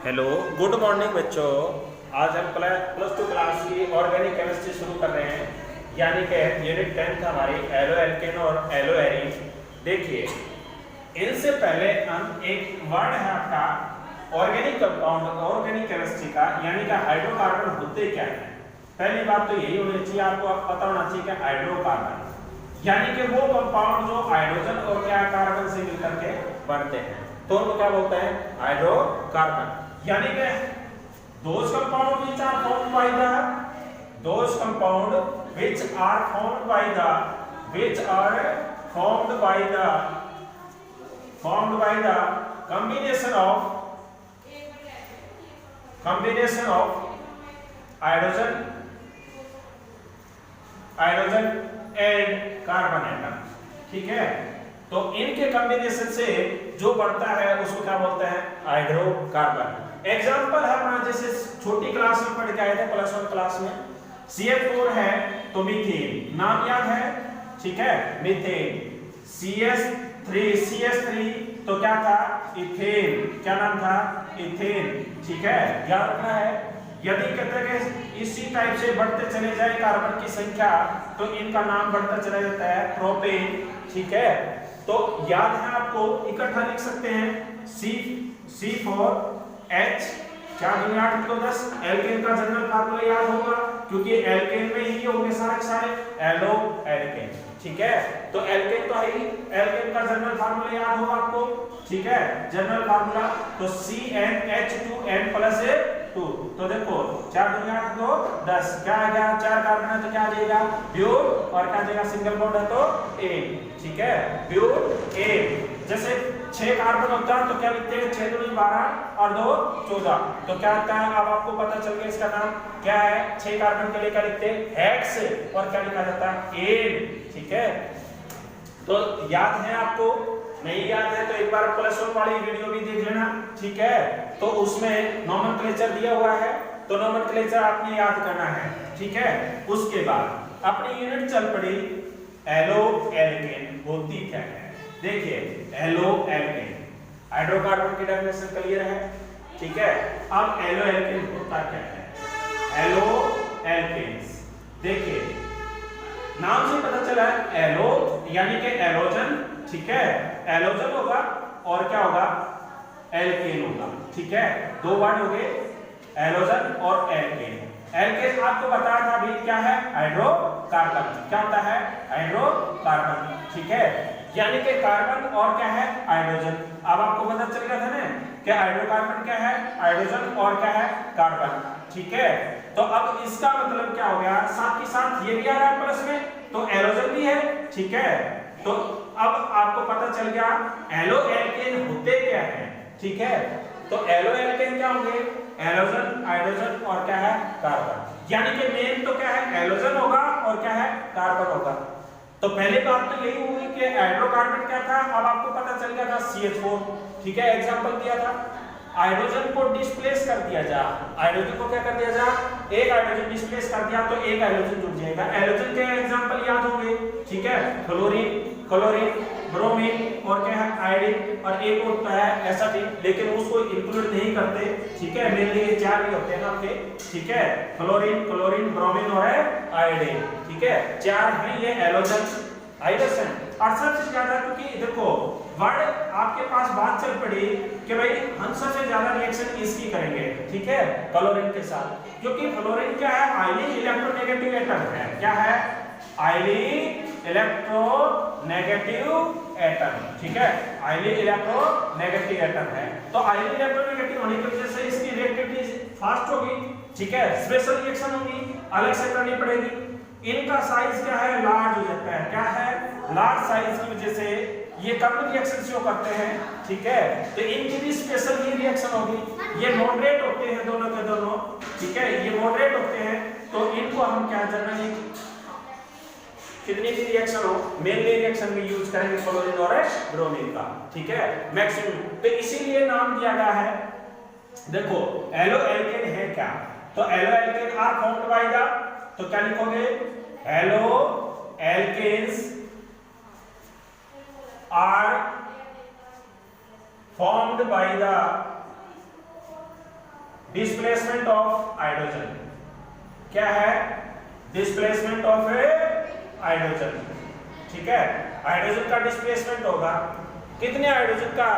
Hello, good morning बच्चों। आज हम प्लस 2 क्लास की ऑर्गेनिक केमिस्ट्री शुरू कर रहे हैं, यानी कि यूनिट 10 हमारी एलो एल्केन और एलो एरीन। देखिए, इनसे पहले हम एक वर्ड है आपका ऑर्गेनिक कंपाउंड, ऑर्गेनिक केमिस्ट्री का, यानी कि हाइड्रोकार्बन होते क्या है। पहली बात तो यही होनी चाहिए, आपको पता होना चाहिए कि हाइड्रोकार्बन यानी कि वो कंपाउंड जो हाइड्रोजन और क्या कार्बन से मिलकर के बनते हैं, तो उनको क्या बोलते हैं, हाइड्रोकार्बन। यानी कि those compound which are formed by the those compound which are formed by the which are formed by the combination of hydrogen and carbon atom। ठीक है, तो इनके कॉम्बिनेशन से जो बनता है उसको क्या बोलते हैं, हाइड्रोकार्बन। एग्जांपल है अपना, जैसे छोटी क्लास में पढ़ के आए थे प्लस 1 क्लास में, CH4 है तो मीथेन, नाम याद है, ठीक है, मीथेन। CH3 तो क्या था, इथेन, क्या नाम था, इथेन। ठीक है, याद रखना है। यदि कहते हैं कि इसी टाइप से बढ़ते चले जाए कार्बन की संख्या, तो इनका नाम बढ़ता चला जाता है प्रोपेन। ठीक है, तो याद है आपको, इकट्ठा लिख सकते हैं, C4H 4 दूनी 8 तो 10। एल्केन का जनरल फार्मूला याद होगा, क्योंकि एल्केन में ही होंगे सारे एलो एल्केन। ठीक है, तो एल्केन तो है ही, एल्केन का जनरल फार्मूला याद होगा आपको। ठीक है, जनरल फार्मूला तो CnH2n+2। तो देखो 4 दूनी 8 तो 10, क्या आ गया, 4 कार्बन है तो क्या आ जाएगा, ब्यूट, और क्या आ जाएगा, सिंगल बॉन्ड है तो एन। ठीक है, ब्यूट एन। जैसे 6 कार्बन होता है तो क्या लिखते हैं, 6 दूनी 12 और 2 14, तो क्या आता है, अब आपको पता चल गया इसका नाम क्या है। 6 कार्बन के लिए क्या लिखते हैं, हेक्स, और क्या लिखा जाता है, एन। ठीक है, तो याद है आपको, नहीं याद है तो एक बार प्लस 1 वाली वीडियो भी देख लेना। ठीक है, तो उसमें नोमेनक्लेचर दिया हुआ है, तो नोमेनक्लेचर आपने याद करना है। ठीक है, उसके बाद अपनी यूनिट चल पड़ी एलो एल्केन होती क्या है। देखिए, एलो एल्केन हाइड्रोकार्बन की डेफिनेशन क्लियर है। ठीक है, अब एलो एल्केन होता क्या है, एलो एल्केन्स। देखिए, नाम से पता चला है, एलो यानी कि एलोजन। ठीक है, एलोजन होगा और क्या होगा, एल्केन होगा। ठीक है, 2 वर्ड हो गए, एलोजन और एल्केन। एल्केन आपको बताया था अभी क्या है, हाइड्रोकार्बन। क्या होता है, हाइड्रोकार्बन। ठीक है, यानी कि कार्बन और क्या है, हाइड्रोजन। अब आपको पता चल गया था ना कि हाइड्रोकार्बन क्या है, हाइड्रोजन, और क्या है, कार्बन। ठीक है, तो अब इसका मतलब क्या हो गया, साथ ही साथ ये भी आ रहा है प्लस में, तो एलोजन भी है। ठीक है, तो अब आपको पता चल गया एलो एल्केन होते क्या है। ठीक है, तो एलो एल्केन क्या होंगे, एलोजन, हाइड्रोजन और क्या है, कार्बन। यानी कि मेन तो क्या है, एलोजन होगा और क्या है, कार्बन होगा। तो पहले बात तो यही हुई कि हाइड्रोकार्बन क्या था, अब आपको पता चल गया था CH4। ठीक है, एग्जांपल दिया था, हाइड्रोजन को डिस्प्लेस कर दिया जा, हाइड्रोजन को क्या कर दिया जा, एक हाइड्रोजन डिस्प्लेस कर दिया तो एक हाइड्रोजन जुड़ जाएगा। हाइड्रोजन के एग्जांपल याद होंगे। ठीक है, फ्लोरीन, क्लोरीन, ब्रोमीन और क्या है, आयोडीन, और एक होता है एसिटिन, लेकिन उसको इंक्लूड नहीं करते। ठीक है, मेनली ये 4 ही होते हैं ना आपके। ठीक है, फ्लोरीन, क्लोरीन, ब्रोमीन और आयोडीन। ठीक है, 4 हैं ये एलोजन, हाइड्रोजन। और सबसे ज्यादा, क्योंकि देखो वर्ड आपके पास बात चल पड़ी कि भाई हम सबसे ज्यादा रिएक्शन इसकी करेंगे। ठीक है, क्लोरीन के साथ, क्योंकि फ्लोरीन क्या है, हाईली इलेक्ट्रोनेगेटिव एटम है। क्या है, हाईली इलेक्ट्रोनेगेटिव एटम। ठीक है, हाईली इलेक्ट्रोनेगेटिव एटम है, तो हाईली इलेक्ट्रोनेगेटिव होने की वजह से इसकी रिएक्टिविटी फास्ट होगी। ठीक है, स्पेशल रिएक्शन होगी, अलग से करनी पड़ेगी। इनका साइज क्या है, लार्ज हो जाता है। क्या है, लार्ज साइज की वजह से ये कम रिएक्शन शो करते हैं। ठीक है, तो इनकी भी स्पेशल ही रिएक्शन होगी। ये मॉडरेट होते हैं दोनों के दोनों। ठीक है, ये मॉडरेट होते हैं, तो इनको हम क्या जनरली कितनी भी रिएक्शन हो, मेनली रिएक्शन में यूज करेंगे क्लोरीन और ब्रोमीन का। ठीक है, मैक्सिमम, तो इसीलिए नाम दिया गया है। देखो, एलो एल्केन है क्या, तो haloalkane are formed by the, तो क्या लिखोगे, haloalkanes are formed by the displacement of hydrogen. क्या है? Displacement of a hydrogen. ठीक है, हाइड्रोजन का डिस्प्लेसमेंट होगा कितने हाइड्रोजन का,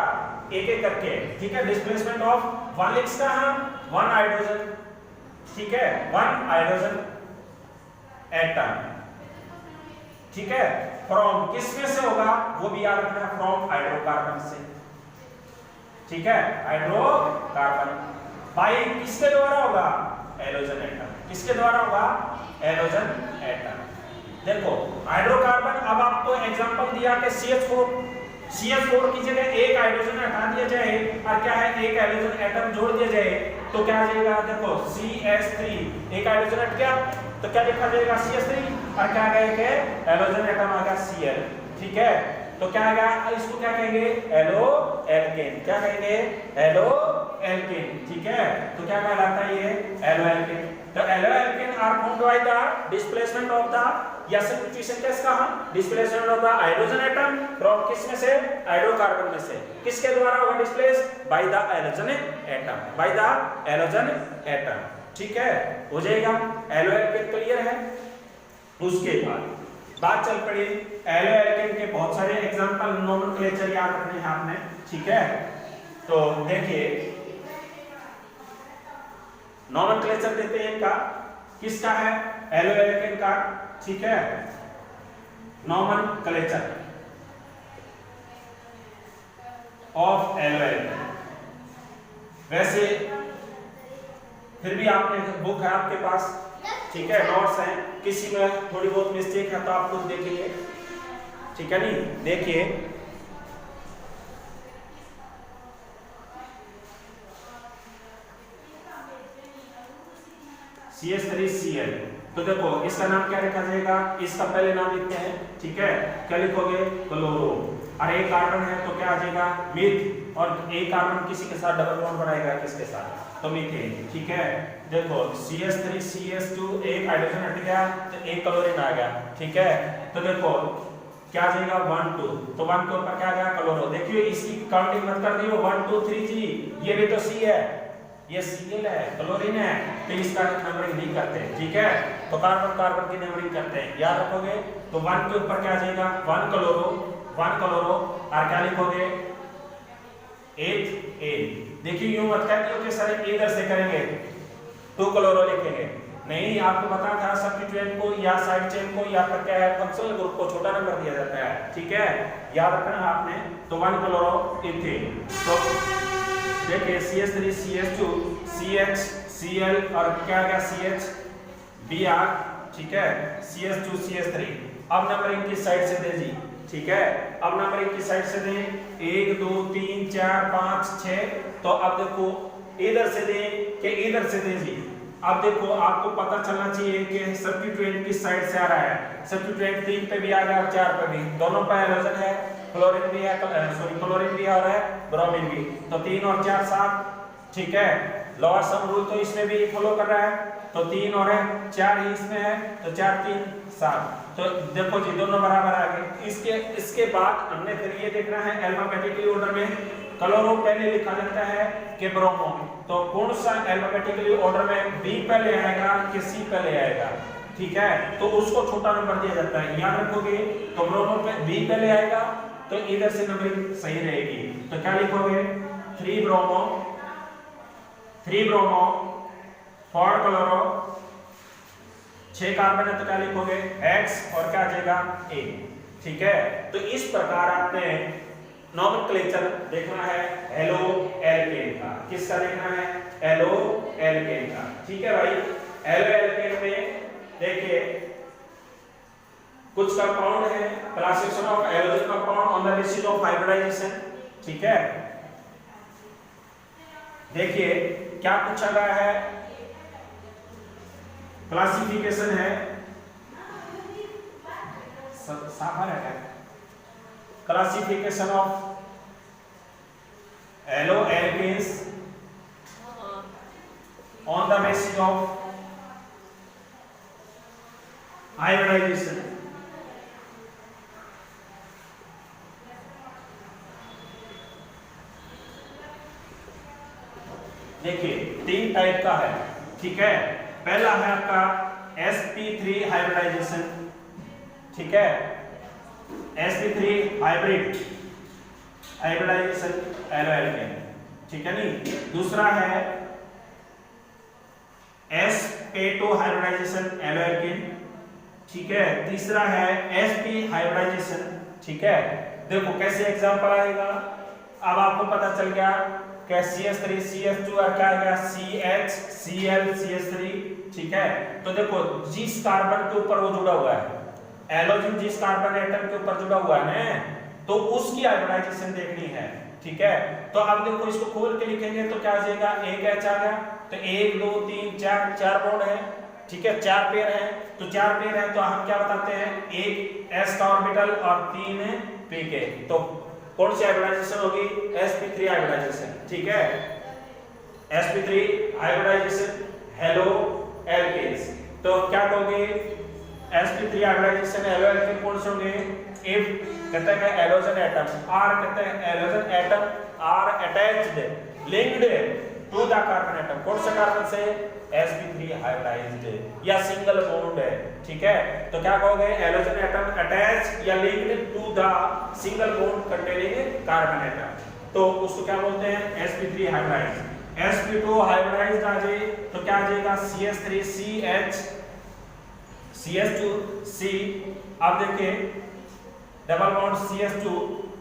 एक एक करके। ठीक है, डिस्प्लेसमेंट ऑफ 1 लिखा है 1 हाइड्रोजन। ठीक है, 1 हाइड्रोजन एटम। ठीक है, फ्रॉम किस में से होगा वो भी याद रखना, फ्रॉम हाइड्रोकार्बन से। ठीक है, हाइड्रोकार्बन बाई किसके द्वारा होगा, हैलोजन एटम। किसके द्वारा होगा, हैलोजन एटम। देखो हाइड्रोकार्बन, अब आपको एग्जांपल दिया कि CH4 की जगह एक हाइड्रोजन हटा दिया जाए और क्या है, एक हाइड्रोजन एटम जोड़ दिया जाए तो क्या आ जाएगा, देखो CH3, एक हाइड्रोजन हट गया तो क्या लिखा जाएगा CH3 और क्या आ गया कि हाइड्रोजन एटम आ गया Cl। ठीक है, तो क्या आ गया, इसको क्या कहेंगे, हेलो एल्केन। क्या कहेंगे, हेलो एल्केन। ठीक है, तो क्या कहलाता है ये, हेलो एल्केन। तो haloalkane are formed by the displacement of the, या सब्स्टिट्यूशन किसका, displacement of the hydrogen atom from किस में से, हाइड्रोकार्बन में से। किसके द्वारा होगा displace, by the hydrogen atom, by the hydrogen atom. ठीक है, हो जाएगा, हेलो एल्केन क्लियर है। उसके बाद बात चल पड़ी एलो एल्केन के बहुत सारे एग्जांपल, नोमेनक्लेचर याद रखने हैं आपने। ठीक है, तो देखिए नोमेनक्लेचर देते हैं इनका, किसका है, एलो एल्केन का। ठीक है, नोमेनक्लेचर ऑफ एलो एल्केन। वैसे फिर भी आपने बुक है आपके पास, ठीक है, नोट्स हैं, किसी में थोड़ी बहुत मिस्टेक है तो आप खुद देखिए। ठीक है, नहीं देखिए CH3Cl, तो देखो इसका नाम क्या रखा जाएगा, इसका पहले नाम लिखते हैं। ठीक है, क्या लिखोगे, क्लोरो, और एक कार्बन है तो क्या आ जाएगा, मिथ, और एक कार्बन किसी के साथ डबल बॉन्ड बनाएगा, किसके साथ, तो मीथेन। ठीक है, देखो CH3 CH2, एक हाइड्रोजन हट गया तो एक क्लोरीन आ गया। ठीक है, तो देखो क्या आ जाएगा, 1 2, तो 1 के ऊपर क्या आ गया, क्लोरो। देखिए इसकी काउंटिंग मत कर दियो, 1 2 3 जी, ये भी तो C है, ये Cl है, क्लोरीन है, तो इसका नंबरिंग नहीं करते। ठीक है, तो कार्बन कार्बन की नंबरिंग करते हैं, याद रखोगे। तो 1 के ऊपर क्या आ जाएगा, 1 क्लोरो, 1 क्लोरो, और क्या लिखोगे, 8 A। देखिए यूं मत कहते कि सर इधर से करेंगे 2 क्लोरो लिखेंगे, नहीं, आपको पता था सब्स्टिट्यूएंट को या साइड चेन को या फिर क्या है, फंक्शनल ग्रुप को छोटा नंबर दिया जाता है। ठीक है, याद रखना है आपने। तो 1 क्लोरो इथेन, तो देखिए CH3 CH2 CH Cl और क्या गया CH Br। ठीक है, CH2 CH3। अब नंबरिंग किस साइड से दे जी, ठीक है, अब नंबरिंग किस साइड से दें, 1 2 3 4 5 6, तो अब देखो इधर से दें कि इधर से दें जी। अब देखो आपको पता चलना चाहिए कि सब्स्टिट्यूएंट किस साइड से आ रहा है। सब्स्टिट्यूएंट 3 पे भी आ गया और 4 पे भी, दोनों पे हाइड्रोजन है, क्लोरीन भी है, सॉरी क्लोरीन भी और है, ब्रोमीन भी, तो 3 और 4 7। ठीक है, लोअर सम रूल तो इसमें भी फॉलो कर रहा है, तो 3 और है 4 ही इसमें है, तो 4 3 7, तो देखो जी दोनों बराबर आ गए। इसके बाद हमने फिर ये देखना है अल्फाबेटिकली ऑर्डर में क्लोरो पहले लिखा जाता है कि ब्रोमो, तो कौन सा अल्फाबेटिकली ऑर्डर में बी पहले आएगा कि सी पहले आएगा। ठीक है, तो उसको छोटा नंबर दिया जाता है, याद रखोगे। तो ब्रोमो पे बी पहले आएगा तो इधर से नंबरिंग सही रहेगी, तो क्या लिखोगे, 3 ब्रोमो 4 क्लोरो, 6 कार्बन है तो क्या लिखोगे X और क्या आ जाएगा A। ठीक है, तो इस प्रकार आपने नोमेनक्लेचर देखना है एलो एल्केन का। किसका देखना है, एलो एल्केन का। ठीक है भाई, एलो एल्केन में देखिए कुछ कंपाउंड है, classification of halogen compound on the basis of hybridization. ठीक है, देखिए क्या पूछा गया है, क्लासिफिकेशन है, साफा है, classification of haloalkanes on the basis of hybridization. देखिए 3 टाइप का है, ठीक है। पहला है आपका sp3 हाइब्रिडाइजेशन, ठीक है, sp3 हाइब्रिडाइजेशन एलो एल्केन, ठीक है नहीं। दूसरा है sp2 हाइब्रिडाइजेशन एलो एल्केन, ठीक है। तीसरा है sp हाइब्रिडाइजेशन, ठीक है। देखो कैसे एग्जांपल आएगा, अब आपको पता चल गया कि CH3 CH2 और क्या आएगा CHCl CH3, ठीक है। तो देखो जिस कार्बन के ऊपर वो जुड़ा हुआ है, एलोजिन जिस कार्बन एटम के ऊपर जुड़ा हुआ है ना, तो उसकी हाइब्रिडाइजेशन देखनी है, ठीक है। तो अब देखो इसको खोल के लिखेंगे तो क्या आ जाएगा, एक H आ गया, तो 1 2 3 4 बॉन्ड है, ठीक है, 4 पेयर है। तो 4 पेयर है तो हम क्या बताते हैं, एक s का ऑर्बिटल और 3 p के। तो कौन सी हाइब्रिडाइजेशन होगी, sp3 हाइब्रिडाइजेशन, ठीक है, sp3 हाइब्रिडाइजेशन हेलो एल्केन्स। तो क्या कहोगे, sp3 हाइब्रिडाइजेशन हेलो एल्केन कौन से होंगे, if कहते हैं एलोजन एटम, r कहते हैं halogen atom are attached linked to the carbon atom, कौन से कार्बन से, sp3 हाइब्रिडाइज्ड या सिंगल बॉन्ड है, ठीक है। तो क्या कहोगे, एलोजन एटम अटैच या linked to the single bond containing carbon atom, तो उसको क्या बोलते हैं, sp3 हाइब्रिडाइज्ड। sp2 हाइब्रिडाइज्ड आ जाए तो क्या आ जाएगा, CH2C, अब देखिए डबल बॉन्ड CH2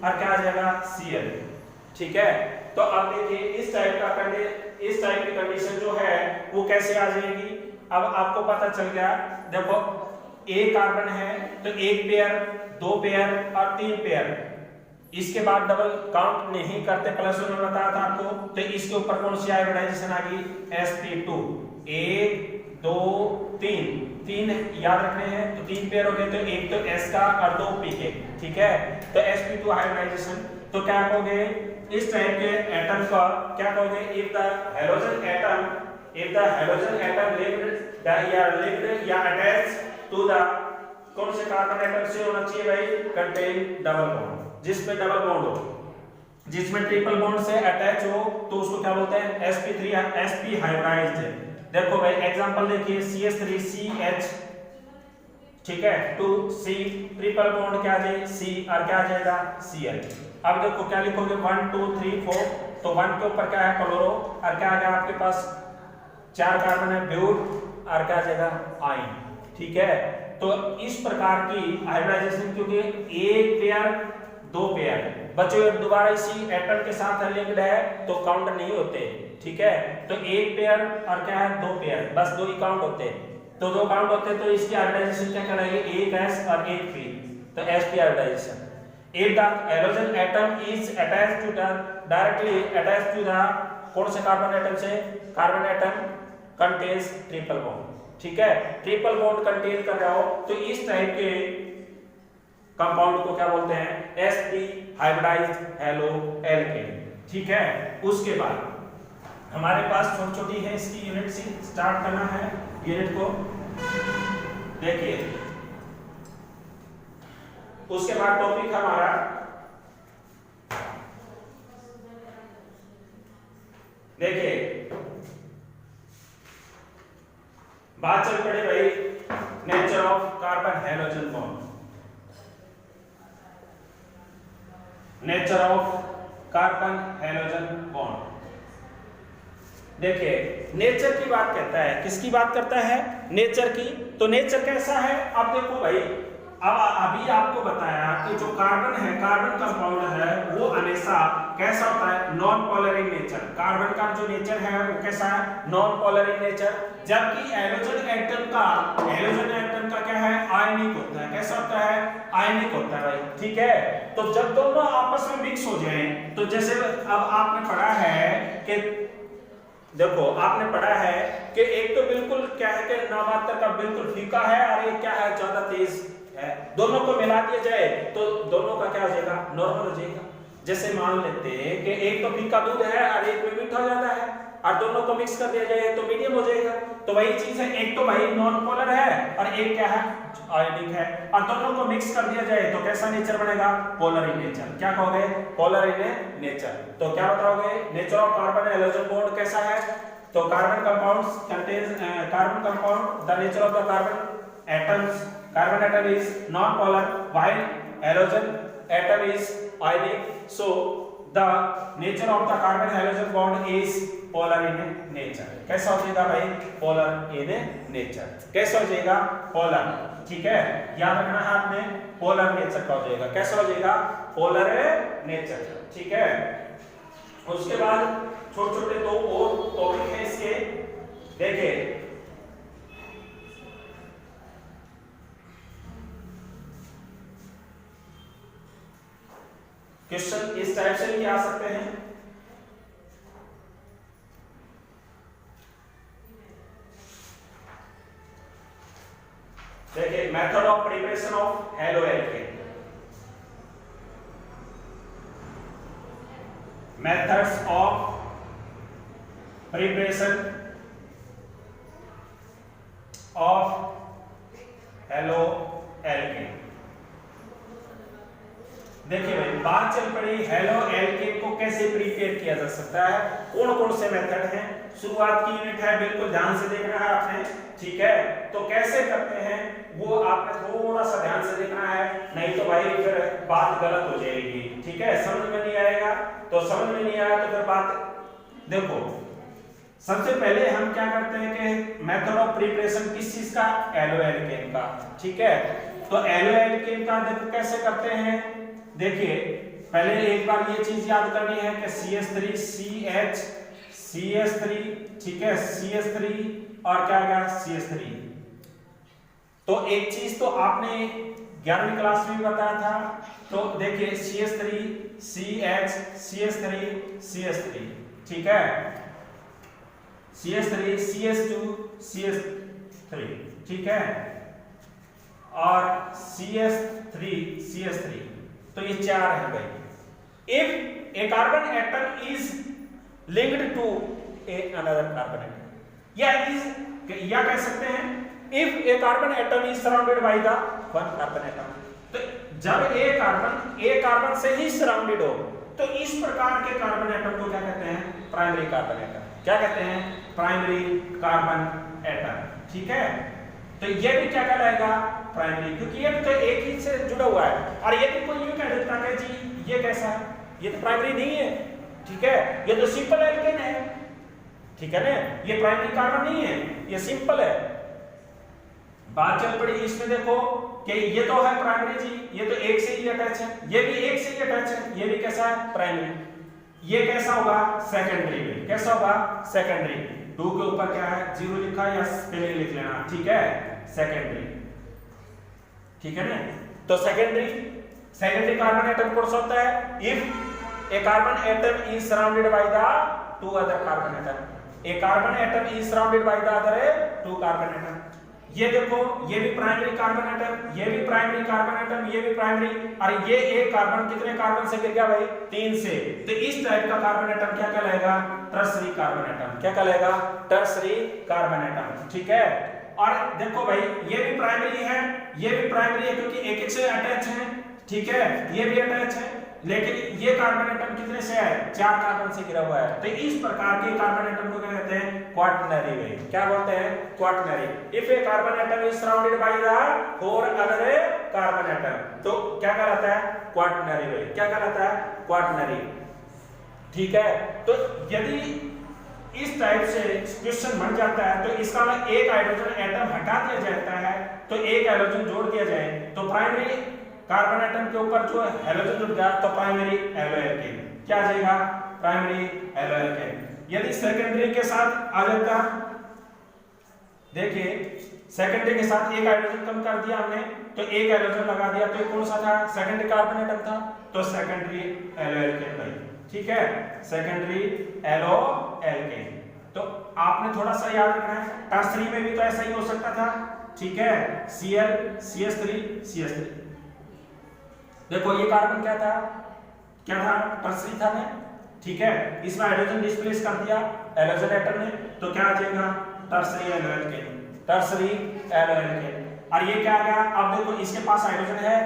और क्या आ जाएगा Cl, ठीक है। तो अब देखिए इस टाइप की कंडीशन जो है वो कैसे आ जाएगी। अब आपको पता चल गया, देखो A कार्बन है तो 1 पेयर 2 पेयर और 3 पेयर, इसके बाद डबल काउंट नहीं करते, प्लस में बताया था आपको। तो इसके ऊपर कौन सी हाइब्रिडाइजेशन आ गई, sp2, 1 2 3 याद रखने हैं, तो 3 पेयर हो गए, तो एक तो s का और 2 p के, ठीक है। तो sp2 हाइब्रिडाइजेशन, तो क्या कहोगे, इस टाइप के एटम का क्या कहोगे, if the halogen atom linked या attached to the, कौन से कार्बन एटम से होना चाहिए भाई, कंटेन डबल बॉन्ड, जिसमें डबल बॉन्ड हो, जिसमें ट्रिपल बॉन्ड से अटैच हो, तो उसको क्या बोलते हैं, sp हाइब्रिडाइज्ड। देखो भाई एग्जांपल देखिए, CH3CH, ठीक है, 2C ट्रिपल बॉन्ड क्या आ जाए C और क्या आ जाएगा Cl। अब देखो क्या लिखोगे, 1 2 3 4, तो 1 के ऊपर क्या है, क्लोरो, और क्या आ गया आपके पास 4 कार्बन है, ब्यूट, और क्या आ जाएगा आइन, ठीक है। तो इस प्रकार की हाइब्रिडाइजेशन, क्योंकि 1 पेयर 2 पेयर बच्चों दोबारा इसी एटम के साथ लिंक्ड है तो काउंट नहीं होते, ठीक है। तो 1 पेयर और क्या है 2 पेयर, बस 2 ही काउंट होते हैं, तो 2 काउंट होते हैं, तो इसकी हाइब्रिडाइजेशन क्या कहलाएगी, 1 s और 1 p, तो sp hybridization. If the halogen atom is attached to the directly attached to the, कौन से कार्बन एटम से, carbon atom contains triple bond, ठीक है, ट्रिपल बॉन्ड कंटेन कर रहा हो, तो इस टाइप के कंपाउंड को क्या बोलते हैं, sp हाइब्रिडाइज्ड हेलो एल्केन, ठीक है। उसके बाद हमारे पास छोटी है इसकी यूनिट से स्टार्ट करना है, यूनिट को देखिए। उसके बाद टॉपिक हमारा देखिए, बात चल पड़े भाई nature of carbon halogen bond, nature of carbon halogen bond. देखिए नेचर की बात करता है, किसकी बात करता है, नेचर की। तो नेचर कैसा है, अब देखो भाई, अब अभी आपको बताया कि जो कार्बन है, कार्बन कंपाउंड है, वो हमेशा कैसा होता है, non polar in nature. Carbon का जो नेचर है वो कैसा है, नॉन पोलर इन नेचर, जबकि हैलोजन एटम का क्या है, आयनिक होता है। कैसा होता है, आयनिक होता है भाई, ठीक है। तो जब दोनों आपस में मिक्स हो जाएं, तो जैसे अब आपने पढ़ा है कि देखो आपने पढ़ा है कि एक तो बिल्कुल क्या है कि नामात्र का बिल्कुल फीका है और एक क्या है ज्यादा तेज है, दोनों को मिला दिया जाए तो दोनों का क्या हो जाएगा, नॉर्मल हो जाएगा। जैसे मान लेते हैं कि एक तो फीका दूध है और एक में मीठा हो जाता है, और दोनों को मिक्स कर दिया जाए तो मीडियम हो जाएगा। तो वही चीज है, एक तो भाई नॉन पोलर है और एक क्या है, आयोनिक है, और दोनों को मिक्स कर दिया जाए तो कैसा नेचर बनेगा, पोलर इन नेचर। क्या कहोगे, पोलर इन नेचर। तो क्या बताओगे, nature of carbon halogen bond कैसा है, तो carbon compounds contains carbon compound, the nature of the carbon atoms, carbon atom is non polar while halogen atom is ionic, so the nature of the carbon halogen bond is polar in nature। कैसा हो जाएगा भाई, polar in nature। कैसा हो जाएगा, polar, ठीक है, याद रखना है आपने, polar nature का हो जाएगा। कैसा हो जाएगा, polar nature, ठीक है। उसके बाद छोटे छोटे दो और टॉपिक है इसके, देखिए क्वेश्चन इस टाइप से भी आ सकते हैं। देखिए method of preparation of halo alkane, methods of preparation of halo alkane. देखिए भाई बात चल पड़ी हेलो एल्केन को कैसे प्रिपेयर किया जा सकता है, कौन कौन से मेथड हैं। शुरुआत की यूनिट है, बिल्कुल ध्यान से देखना है आपने, ठीक है। तो कैसे करते हैं वो आपने थोड़ा सा ध्यान से देखना है, नहीं तो भाई फिर बात गलत हो जाएगी, ठीक है। समझ में नहीं आएगा तो समझ में नहीं आया तो फिर बात देखो। सबसे पहले हम क्या करते हैं कि मेथड ऑफ प्रिपरेशन किस चीज का, एलो एल्केन का, ठीक है। तो एलो एल्केन का देखो कैसे करते हैं। देखिए पहले एक बार ये चीज याद करनी है कि CH3 CH CH3, ठीक है, CH3 और क्या गया CH3। तो एक चीज तो आपने 11वीं क्लास में भी बताया था, तो देखिए CH3 CH CH3 CH3, ठीक है, CH3 CH2 CH3, ठीक है, और CH3 CH3, तो ये चार है भाई। If a carbon atom is linked to a another carbon atom, या कह सकते हैं if a carbon atom is surrounded by the one carbon atom. तो जब ए कार्बन से ही सराउंडेड हो तो इस प्रकार के कार्बन एटम को क्या कहते हैं, प्राइमरी कार्बन एटम। क्या कहते हैं, प्राइमरी कार्बन एटम, ठीक है। तो ये भी क्या कहलाएगा, प्राइमरी, क्योंकि ये भी तो एक ही से जुड़ा हुआ है। और ये भी कोई यूं कह देता है जी ये कैसा है, ये तो प्राइमरी नहीं है, ठीक है, ये तो सिंपल एल्केन है, ठीक है ना, ये प्राइमरी कार्बन नहीं है, ये सिंपल है। बात चल पड़ी इसमें देखो कि ये तो है प्राइमरी जी, ये तो एक से ही अटैच है, ये भी एक से ही अटैच है, ये भी कैसा है, प्राइमरी। ये कैसा होगा, सेकेंडरी में। कैसा होगा, सेकेंडरी। 2 के ऊपर क्या है, 0 लिखा है या स्पेलिंग लिख लेना, ठीक है, सेकेंडरी, ठीक है ना। तो सेकेंडरी कार्बन एटम कौन सा होता है, if a carbon atom is surrounded by the 2 other carbon atom. A carbon atom is surrounded by the other 2 carbon atom. ये देखो ये भी प्राइमरी कार्बन एटम, ये भी प्राइमरी कार्बन एटम, ये भी प्राइमरी, और ये एक कार्बन कितने कार्बन से गिर गया भाई, 3 से। तो इस टाइप का कार्बन एटम क्या कहलाएगा, टर्सरी कार्बन एटम। क्या कहलाएगा, टर्सरी कार्बन एटम, ठीक है। और देखो भाई ये भी प्राइमरी है, ये भी प्राइमरी है, क्योंकि एक एक से अटैच है, ठीक है, ये भी अटैच है, लेकिन ये कार्बन एटम कितने से है, 4 कार्बन से घिरा हुआ है। तो इस प्रकार के कार्बन एटम को क्या कहते हैं, क्वाटरनरी भाई। क्या बोलते हैं, quaternary. If a carbon atom is surrounded by the 4 other carbon atom, तो क्या कहलाता है, क्वाटरनरी भाई। क्या कहलाता है, क्वाटरनरी, ठीक है। तो यदि इस टाइप से क्वेश्चन बन जाता है तो इसका मतलब एक हाइड्रोजन एटम हटा दिया जाता है तो एक हाइड्रोजन जोड़ दिया जाए तो प्राइमरी कार्बन एटम के ऊपर जो हैलोजन जुड़ गया तो प्राइमरी एलो एल्केन। क्या आ जाएगा, प्राइमरी एलो एल्केन। यदि सेकेंडरी के साथ आ जाता, देखिए सेकेंडरी के साथ एक हाइड्रोजन कम कर दिया हमने तो एक हाइड्रोजन लगा दिया, तो कौन सा था, सेकेंडरी कार्बन एटम था, तो सेकेंडरी एलो एल्केन भाई, ठीक है, सेकेंडरी एलो एल्केन। तो आपने थोड़ा सा याद रखना है, टर्सरी में भी तो ऐसा ही हो सकता था, ठीक है, Cl CH3 CH3। देखो ये कार्बन क्या था, टर्सरी था ना, ठीक है, इसमें हाइड्रोजन डिस्प्लेस कर दिया हैलोजन एटम ने, तो क्या आ जाएगा टर्सरी एलोएल्केन, टर्सरी एलोएल्केन। और ये क्या आ गया, अब देखो इसके पास हाइड्रोजन है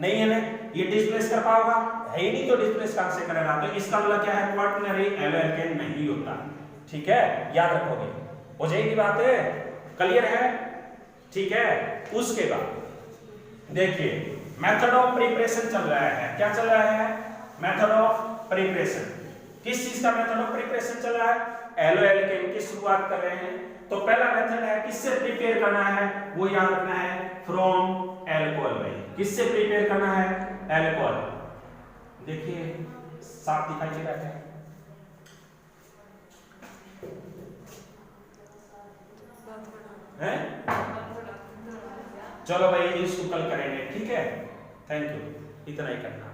नहीं है ना, ये डिस्प्लेस कर पाएगा, है ही नहीं, तो डिस्प्लेस कहां से करेगा, तो इसका मतलब क्या है, क्वाटरनरी एलोएल्केन नहीं होता। ठीक है, याद रखोगे, हो जाएगी बात है, क्लियर है। ठीक है, उसके बाद देखिए मेथड ऑफ प्रिपरेशन चल रहा है, क्या चल रहा है, मेथड ऑफ प्रिपरेशन। किस चीज का मेथड ऑफ प्रिपरेशन चल रहा है, एलोएल्केन की शुरुआत कर रहे हैं। तो पहला मेथड है किससे प्रिपेयर करना है, वो याद रखना है, फ्रॉम अल्कोहल। भाई किससे प्रिपेयर करना है, अल्कोहल। देखिए साफ दिखाई दे रहा है, चलो भाई इसको कल करेंगे, ठीक है, थैंक यू, इतना ही करना।